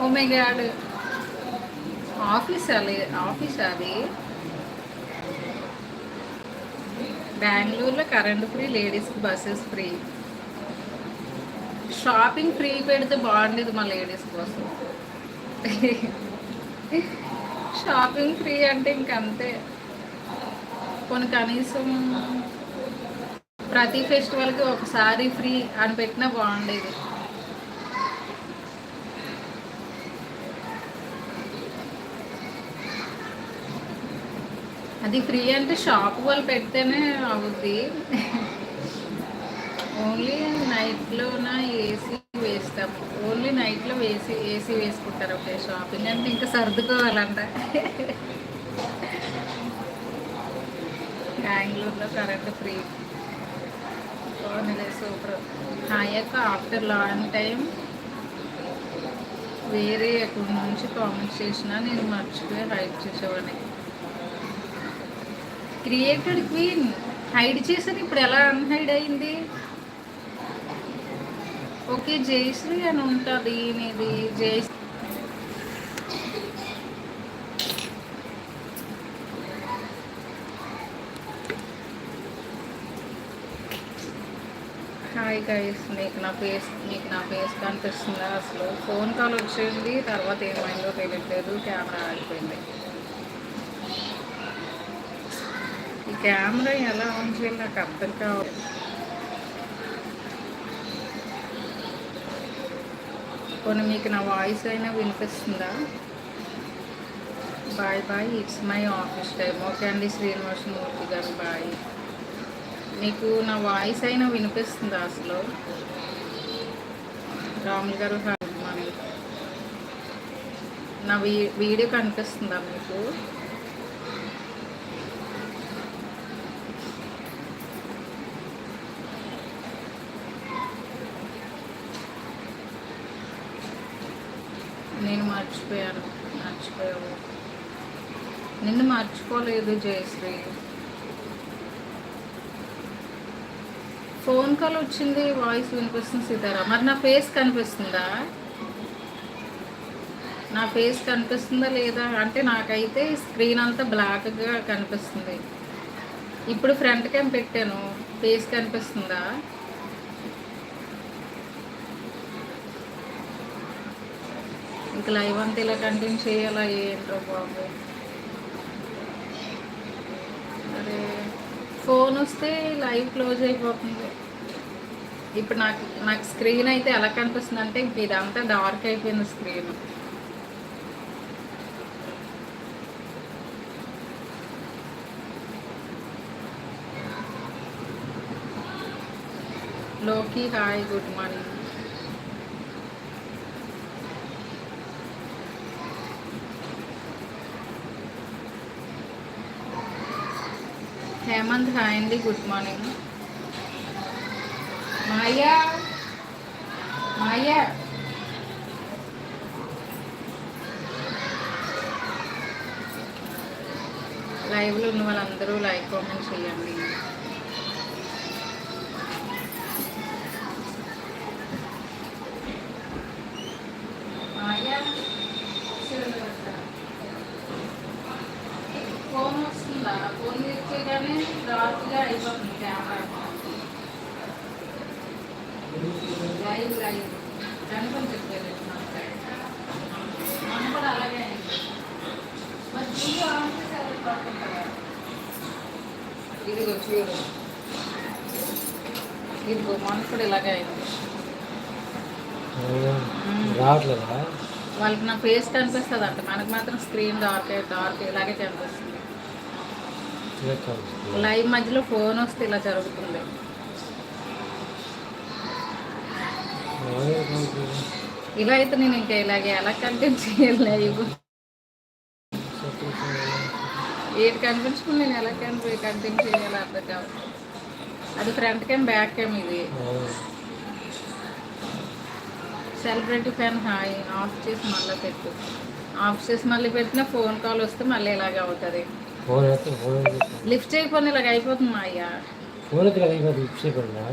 Oh my God, office అది, office అది. బెంగళూరులో కరెంట్ ఫ్రీ, లేడీస్కి బస్సెస్ ఫ్రీ. షాపింగ్ ఫ్రీ పెడితే బాగుండేది మా లేడీస్ కోసం. షాపింగ్ ఫ్రీ అంటే ఇంకంతే. కొన్ని కనీసం ప్రతి ఫెస్టివల్కి ఒకసారి ఫ్రీ అని పెట్టినా బాగుండేది. అది ఫ్రీ అంటే షాప్ వాళ్ళు పెడితేనే అవుద్ది. ఓన్లీ నైట్లోన ఏసీ వేస్తాము. ఓన్లీ నైట్లో ఏసీ వేసుకుంటారు. ఓకే, షాపింగ్ అంటే ఇంకా సర్దుకోవాలంట. బెంగళూరులో కరెంట్ ఫ్రీ. సూపర్. హాయక్క ఆఫ్టర్ లాంగ్ టైం వేరే అకౌంట్ నుంచి కామెంట్స్ చేసినా నేను మర్చిపోయి హైడ్ చేసేవాడిని. క్రియేటెడ్ క్వీన్ హైడ్ చేశాను, ఇప్పుడు ఎలా అన్హైడ్ అయింది? ఓకే, జయశ్రీ అని ఉంటుంది నీది. జయశ్రీ హాయ్ గైస్, మీకు నా ఫేస్ కనిపిస్తుందా? అసలు ఫోన్ కాల్ వచ్చింది, తర్వాత ఏమైందో తెలియట్లేదు, కెమెరా ఆగిపోయింది. ఈ కెమెరా ఎలా ఆన్ చేయాలి నాకు అర్థం కావాలి. కొన్ని మీకు నా వాయిస్ అయినా వినిపిస్తుందా? Bye bye, it's my office time. Okay అండి శ్రీనివాసమూర్తి గారు, బాయ్. మీకు నా వాయిస్ అయినా వినిపిస్తుందా అసలు? రాములు గారు, గుడ్ మార్నింగ్. నా వీడియో కనిపిస్తుందా మీకు? నేను మర్చిపోయావు. నిన్ను మర్చిపోలేదు జయశ్రీ. ఫోన్ కాల్ వచ్చింది, వాయిస్ వినిపిస్తుంది సీతారా. మరి నా ఫేస్ కనిపిస్తుందా? నా ఫేస్ కనిపిస్తుందా లేదా అంటే, నాకైతే స్క్రీన్ అంతా బ్లాక్గా కనిపిస్తుంది. ఇప్పుడు ఫ్రంట్ క్యామ్ పెట్టాను, ఫేస్ కనిపిస్తుందా? ఇంకా లైవ్ అంతా ఇలా కంటిన్యూ చేయాలా ఏంటో బాబు. అరే, ఫోన్ వస్తే లైవ్ క్లోజ్ అయిపోతుంది. ఇప్పుడు నాకు స్క్రీన్ అయితే ఎలా కనిపిస్తుంది అంటే, ఇంక ఇదంతా డార్క్ అయిపోయింది స్క్రీన్. లోకి hi, good morning. Hemanth hi అండి, గుడ్ మార్నింగ్. మాయా లైవ్లో ఉన్న వాళ్ళందరూ లైక్ కామెంట్ చేయండి. మాయా ఫోన్ వస్తుందా? ఫోన్ తెచ్చేగానే డార్క్గా అయిపోతుంది కెమెరా. లైవ్ కనుకొని చెప్పలేదు, మనం కూడా అలాగే అయింది. మరి చూడు ఆన్ చేసి ఎవరు పడుకుంటారా? ఇదిగో చూడు, ఇదిగో మనకు కూడా ఇలాగే అయింది. రావట్లేదా? వాళ్ళకి నా ఫేస్ కనిపిస్తుంది అంట, మనకు మాత్రం స్క్రీన్ డార్క్ ఇలాగే కనిపిస్తుంది. లైవ్ మధ్యలో ఫోన్ వస్తే ఇలా జరుగుతుంది. ఇలా అయితే నేను ఇంకా ఇలాగే ఎలా కంటిన్యూ చేయాలి లైవ్? ఏది కనిపించుకుని నేను ఎలా కంటిన్యూ చేయాలి అర్థం కాదు. అది ఫ్రంట్ క్యామ్, బ్యాక్ క్యామ్. ఇది సెలబ్రిటీ ఫ్యాన్ హాయ్. ఆఫ్ చేసి మళ్ళీ పెట్టు. ఆఫ్ చేసి మళ్ళీ పెట్టిన ఫోన్ కాల్ వస్తే మళ్ళీ ఇలాగే అవుతుంది. లిఫ్ట్ చేయకపోతే ఇలాగ అయిపోతుంది మా అయ్యా. ఫోన్ లిఫ్ట్ చేయకుండా